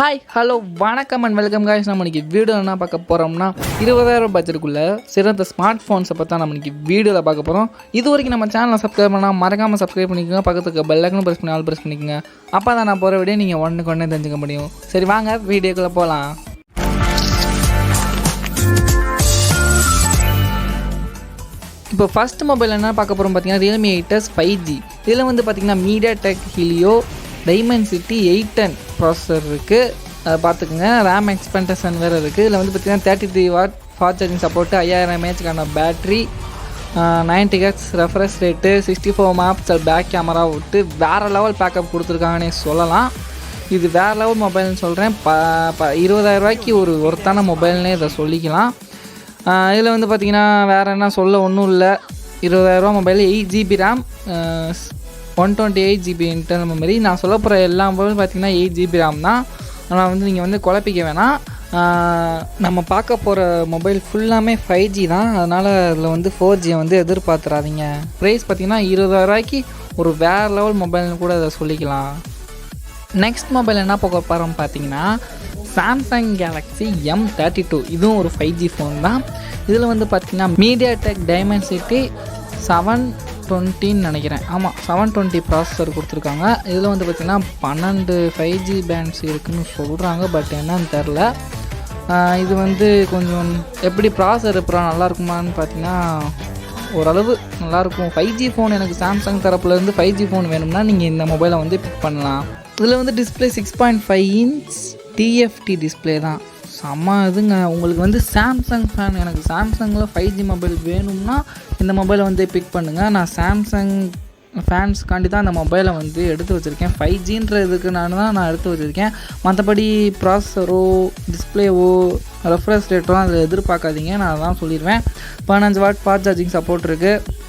Hi hello வணக்கம் and welcome guys. நம்ம இன்றைக்கி வீடியோ என்ன பார்க்க போகிறோம்னா 20,000 பட்ஜெட்டுக்குள்ளே சிறந்த ஸ்மார்ட் ஃபோன்ஸை பற்றி நம்ம இன்றைக்கி வீடியோவில் பார்க்க போகிறோம். இது வரைக்கும் நம்ம சேனலை சப்ஸ்கிரைப் பண்ணால் மறக்காமல் சப்ஸ்கிரைப் பண்ணிக்கோங்க. பக்கத்துக்கு பெல் ஐக்கனும் ப்ரெஸ் பண்ணி ஆல் ப்ரெஸ் பண்ணிக்கோங்க. அப்போ தான் நான் போகிற வீடியோ நீங்கள் ஒன்றுக்கு தெரிஞ்சுக்க முடியும். சரி வாங்க வீடியோக்குள்ளே போகலாம். இப்போ ஃபஸ்ட் மொபைல் என்ன பார்க்க போகிறோம் பார்த்தீங்கன்னா Realme 8s 5G. இதில் வந்து பார்த்திங்கன்னா MediaTek Helio Dimensity 810 ப்ராசஸர் இருக்குது. அதை பார்த்துக்குங்க. ரேம் எக்ஸ்பென்டேஷன் வேறு இருக்குது. இதில் வந்து பார்த்திங்கன்னா 33 வாட் ஃபாஸ்ட் சார்ஜிங் சப்போர்ட்டு, 5000 mAhக்கான battery, 90 Hz refresh rate, 64 megapixel back camera விட்டு வேறு லெவல் பேக்கப் கொடுத்துருக்காங்கன்னே சொல்லலாம். இது வேறு லெவல் மொபைல்னு சொல்கிறேன். 20,000 ரூபாய்க்கு ஒரு ஒருத்தான மொபைல்னே இதை சொல்லிக்கலாம். இதில் வந்து பார்த்திங்கன்னா வேறு என்ன சொல்ல ஒன்றும் இல்லை. 20,000 ரூபா mobile, 8GB RAM, 128GB internal memory. நான் சொல்ல போகிற எல்லா மொபைலும் பார்த்திங்கன்னா 8GB ரேம் தான். ஆனால் வந்து நீங்கள் வந்து குழப்பிக்க வேணாம். நம்ம பார்க்க போகிற மொபைல் ஃபுல்லாமே 5G தான். அதனால் அதில் வந்து 4G வந்து எதிர்பார்த்துறாதீங்க. ப்ரைஸ் பார்த்திங்கன்னா 20,000 ரூபாய்க்கு ஒரு வேறு லெவல் மொபைல்னு கூட அதை சொல்லிக்கலாம். நெக்ஸ்ட் மொபைல் என்ன பார்க்க போகிறோம் பார்த்தீங்கன்னா சாம்சங் கேலக்ஸி M32. இதுவும் ஒரு 5G ஃபோன் தான். இதில் வந்து பார்த்திங்கன்னா MediaTek Dimensity 720 நினைக்கிறேன். ஆமாம், 720 ப்ராசஸர் கொடுத்துருக்காங்க. இதில் வந்து பார்த்திங்கன்னா 12 5G பேண்ட்ஸ் இருக்குதுன்னு சொல்கிறாங்க. பட் என்னன்னு தெரில. இது வந்து கொஞ்சம் எப்படி ப்ராசஸர் எப்போ நல்லாயிருக்குமான்னு பார்த்தீங்கன்னா ஓரளவு நல்லாயிருக்கும். 5G ஃபோன் எனக்கு சாம்சங் தரப்புலேருந்து 5G ஃபோன் வேணும்னா நீங்கள் இந்த மொபைலை வந்து பிக் பண்ணலாம். இதில் வந்து டிஸ்பிளே 6.5 இன்ச் TFT டிஸ்பிளே தான். செம்ம இதுங்க. உங்களுக்கு வந்து சாம்சங் ஃபேன், எனக்கு சாம்சங்கில் 5G மொபைல் வேணும்னா இந்த மொபைலை வந்து பிக் பண்ணுங்கள். நான் சாம்சங் ஃபேன்ஸ்க்காண்டி தான் அந்த மொபைலை வந்து எடுத்து வச்சுருக்கேன். 5Gன்ற இதுக்குனால தான் நான் எடுத்து வச்சுருக்கேன். மற்றபடி ப்ராசஸரோ டிஸ்பிளேவோ ரெஃப்ரெஷ் ரேட்டோ அதில் எதிர்பார்க்காதீங்க. நான் அதான் சொல்லிடுவேன். 15 வாட் ஃபாஸ்ட் சார்ஜிங் சப்போர்ட் இருக்குது.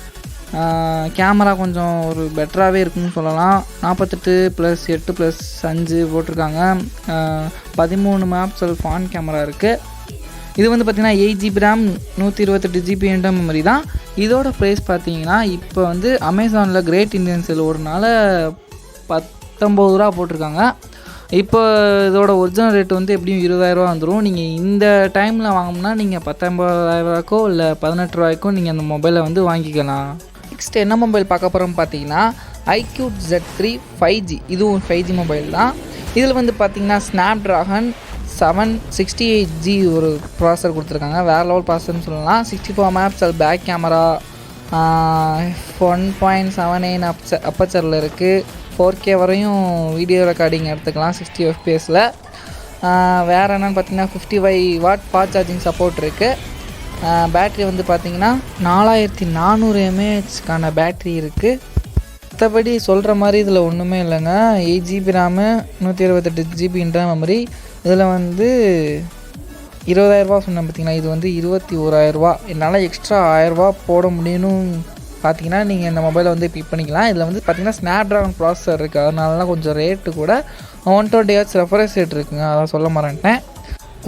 கேமரா கொஞ்சம் ஒரு பெட்டராகவே இருக்குன்னு சொல்லலாம். 48+8+5 போட்டிருக்காங்க. 13 மெகாபிக்சல் ஃப்ரண்ட் கேமரா இருக்குது. இது வந்து பார்த்திங்கன்னா 8GB RAM, 128GB internal memory தான். இதோட ப்ரைஸ் பார்த்தீங்கன்னா இப்போ வந்து அமேசானில் கிரேட் இந்தியன் சேல் ஓடுனால 19 ரூபா போட்டிருக்காங்க. இப்போ இதோட ஒரிஜினல் ரேட்டு வந்து எப்படியும் 20,000 ரூபா வந்துடும். நீங்கள் இந்த டைமில் வாங்கினா நீங்கள் 19,000 ரூபாய்க்கோ இல்லை 18 ரூபாய்க்கோ நீங்கள் அந்த மொபைலை வந்து வாங்கிக்கலாம். நெக்ஸ்ட் என்ன மொபைல் பார்க்க போகிறோம் பார்த்தீங்கன்னா iQOO Z3 5G. இதுவும் 5G மொபைல் தான். இதில் வந்து பார்த்திங்கன்னா Snapdragon 768G ஒரு ப்ராசஸர் கொடுத்துருக்காங்க. வேறு லெவல் ப்ராசஸர்னு சொல்லலாம். 64 மெகாபிக்சல் பேக் கேமரா, 1.79 அப்பச்சரில் இருக்குது. 4K வரையும் வீடியோ ரெக்கார்டிங் எடுத்துக்கலாம் 60 fps. வேறு என்னென்னு பார்த்தீங்கன்னா 55 வாட் ஃபாஸ்ட் சார்ஜிங் சப்போர்ட் இருக்குது. பேட்ரி வந்து பார்த்திங்கன்னா 4400 mAhக்கான பேட்ரி இருக்குது. மற்றபடி சொல்கிற மாதிரி இதில் ஒன்றுமே இல்லைங்க. 8GB RAM, 128GB internal memory. இதில் வந்து 20,000 ரூபா சொன்னேன் பார்த்திங்கன்னா, இது வந்து 21,000 ரூபா. என்னால் எக்ஸ்ட்ரா 1000 ரூபா போட முடியும்னு பார்த்தீங்கன்னா நீங்கள் இந்த மொபைலை வந்து பிக் பண்ணிக்கலாம். இதில் வந்து பார்த்திங்கன்னா ஸ்னாப்ட்ராகன் ப்ராசஸர் இருக்குது. அதனால கொஞ்சம் ரேட்டு கூட 120 Hz ரெஃப்ரெஷ் ரேட் இருக்குங்க. அதான் சொல்ல மறந்துட்டேன்.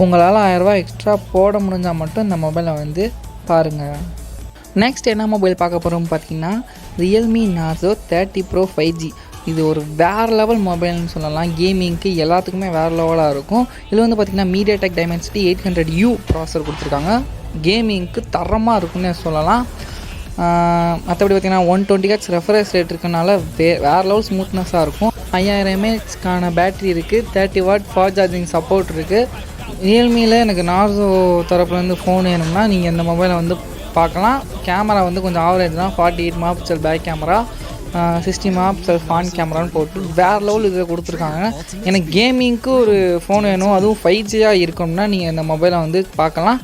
உங்களால் 1000 ரூபா எக்ஸ்ட்ரா போட முடிஞ்சால் மட்டும் இந்த மொபைலை வந்து பாருங்கள். நெக்ஸ்ட் என்ன மொபைல் பார்க்க போகிறோம் பார்த்தீங்கன்னா Realme Narzo 30 Pro 5G. இது ஒரு வேறு லெவல் மொபைல்னு சொல்லலாம். கேமிங்க்கு எல்லாத்துக்குமே வேறு லெவலாக இருக்கும். இதில் வந்து பார்த்திங்கன்னா MediaTek Dimensity 800U ப்ராசஸர் கொடுத்துருக்காங்க. கேமிங்க்கு தரமாக இருக்குன்னு சொல்லலாம். மற்றபடி பார்த்திங்கன்னா 120 Hz ரெஃப்ரெஷ் ரேட் இருக்கனால வேறு லெவல் ஸ்மூத்னஸாக இருக்கும். 5000 mAhக்கான பேட்ரி இருக்குது. 30 வாட் ஃபாஸ்ட் சார்ஜிங் சப்போர்ட் இருக்குது. ரியல்மியில் எனக்கு நார்சோ தரப்புலேருந்து ஃபோன் வேணும்னா நீங்கள் இந்த மொபைலை வந்து பார்க்கலாம். கேமரா வந்து கொஞ்சம் ஆவரேஜ் தான். 48 megapixel back camera, 60 megapixel front கேமரான்னு போட்டு வேறு லெவல் இதில் கொடுத்துருக்காங்க. எனக்கு கேமிங்க்கு ஒரு ஃபோன் வேணும், அதுவும் 5Gயாக இருக்கணும்னா நீங்கள் இந்த மொபைலை வந்து பார்க்கலாம்.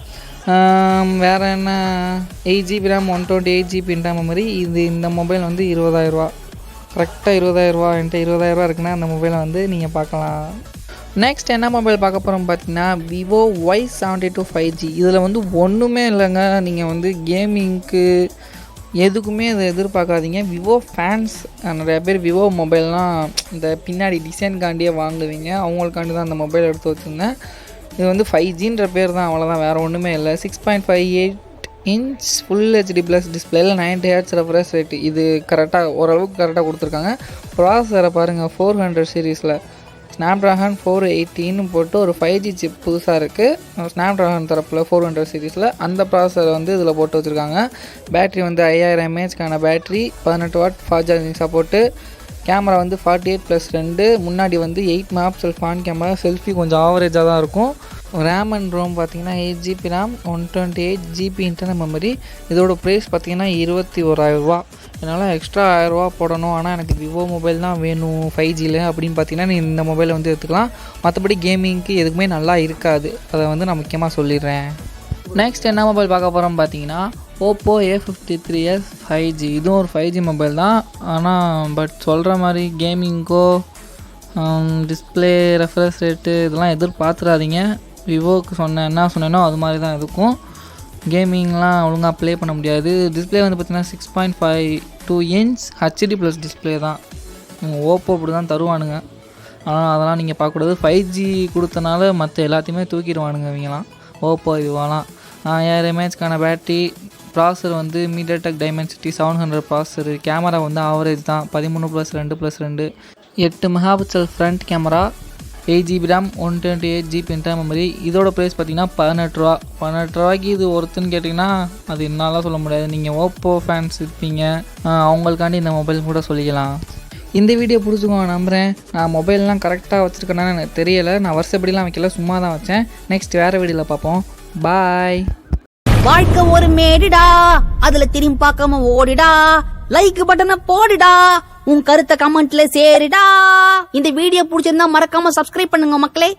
வேறு என்ன 8GB RAM, 128GB internal memory. இந்த மொபைல் வந்து 20,000 ரூபா. கரெக்டாக 20,000 ரூபா. என்கிட்ட 20,000 ரூபா இருக்குன்னா அந்த மொபைலை வந்து நீங்கள் பார்க்கலாம். நெக்ஸ்ட் என்ன மொபைல் பார்க்க போகிறோம் பார்த்தீங்கன்னா Vivo Y72 5G. இதில் வந்து ஒன்றுமே இல்லைங்க. நீங்கள் வந்து கேமிங்க்கு எதுக்குமே இதை எதிர்பார்க்காதீங்க. விவோ ஃபேன்ஸ் நிறைய பேர் விவோ மொபைல்னால் இந்த பின்னாடி டிசைன்காண்டியே வாங்குவீங்க. அவங்களுக்காண்டி தான் அந்த மொபைல் எடுத்து வச்சுருந்தேன். இது வந்து 5Gன்ற பேர் தான், அவ்வளோதான், வேறு ஒன்றுமே இல்லை. 6.58 இன்ச் ஃபுல் HD ப்ளஸ் டிஸ்பிளேயில் 90 Hz ரெஃப்ரெஷ் ரேட்டு. இது கரெக்டாக ஓரளவுக்கு கரெக்டாக கொடுத்துருக்காங்க. ப்ராசஸரை பாருங்கள், 400 சீரீஸில் ஸ்னாப்ட்ராகன் 480 போட்டு ஒரு 5G சிப் புதுசாக இருக்குது. ஸ்னாப்ட்ராகன் தரப்பில் 400 சீரீஸில் அந்த ப்ராசஸரை வந்து இதில் போட்டு வச்சுருக்காங்க. பேட்ரி வந்து 5000 mAhக்கான battery, 18 watt fast charging support. Camera வந்து 48+2, முன்னாடி வந்து 8 மெகாபிக்சல் ஃப்ரண்ட் கேமரா, செல்ஃபி கொஞ்சம் ஆவரேஜாக தான் இருக்கும். ரேம் அண்ட் ரோம் பார்த்தீங்கன்னா 8GB RAM, 128GB internal memory. இதோட ப்ரைஸ் பார்த்தீங்கன்னா 21,000 ரூபா. என்னால் எக்ஸ்ட்ரா 1000 ரூபா போடணும், ஆனால் எனக்கு விவோ மொபைல் தான் வேணும் 5Gயில் அப்படின்னு பார்த்தீங்கன்னா நீ இந்த மொபைலை வந்து எடுத்துக்கலாம். மற்றபடி கேமிங்க்கு எதுக்குமே நல்லா இருக்காது, அதை வந்து நான் முக்கியமாக சொல்லிடுறேன். நெக்ஸ்ட் என்ன மொபைல் பார்க்க போகிறோம் பார்த்தீங்கன்னா Oppo A53s 5G. இதுவும் ஒரு 5G மொபைல் தான், ஆனால் பட் சொல்கிற மாதிரி கேமிங்க்கோ டிஸ்பிளே ரெஃப்ரெஷ் ரேட்டு இதெல்லாம் எதிர்பார்த்துடாதீங்க. விவோவுக்கு என்ன சொன்னேனோ அது மாதிரி தான் இருக்கும். கேமிங்லாம் ஒழுங்காக ப்ளே பண்ண முடியாது. டிஸ்பிளே வந்து பார்த்திங்கன்னா 6.52 இன்ச் HD+ டிஸ்பிளே தான். ஓப்போ அப்படி தான் தருவானுங்க, ஆனால் அதெல்லாம் நீங்கள் பார்க்கக்கூடாது. 5G கொடுத்தனால மற்ற எல்லாத்தையுமே தூக்கிடுவானுங்க இவங்கலாம், ஓப்போ விவோலாம். 5000 mAhக்கான பேட்ரி. ப்ராசர் வந்து MediaTek Dimensity 700 ப்ராசரு. கேமரா வந்து ஆவரேஜ் தான், 13+2+2. 8 megapixel front camera, 8GB RAM, 128GB internal memory. இதோட ப்ரைஸ் பார்த்தீங்கன்னா 18 ரூபா. 18 ரூபாய்க்கு இது ஒருத்துன்னு கேட்டிங்கன்னா அது என்னாலாம் சொல்ல முடியாது. நீங்கள் ஓப்போ ஃபேன்ஸ் இருப்பீங்க, அவங்களுக்காண்டி இந்த மொபைல் கூட சொல்லிக்கலாம். இந்த வீடியோ பிடிச்சிக்கோங்க நம்புகிறேன். நான் மொபைல்லாம் கரெக்டாக வச்சுருக்கேன்னு எனக்கு தெரியலை, நான் வருஷப்படிலாம் வைக்கல, சும்மா தான் வச்சேன். நெக்ஸ்ட் வேறு வீடியோவில் பார்ப்போம். பாய். வாழ்க்கை ஒரு மேடிடா, அதுல திரும்பி பார்க்காம ஓடிடா. லைக் பட்டனை போடுடா, உன் கருத்தை கமெண்ட்ல சேருடா. இந்த வீடியோ பிடிச்சிருந்தா மறக்காம சப்ஸ்கிரைப் பண்ணுங்க மக்களே.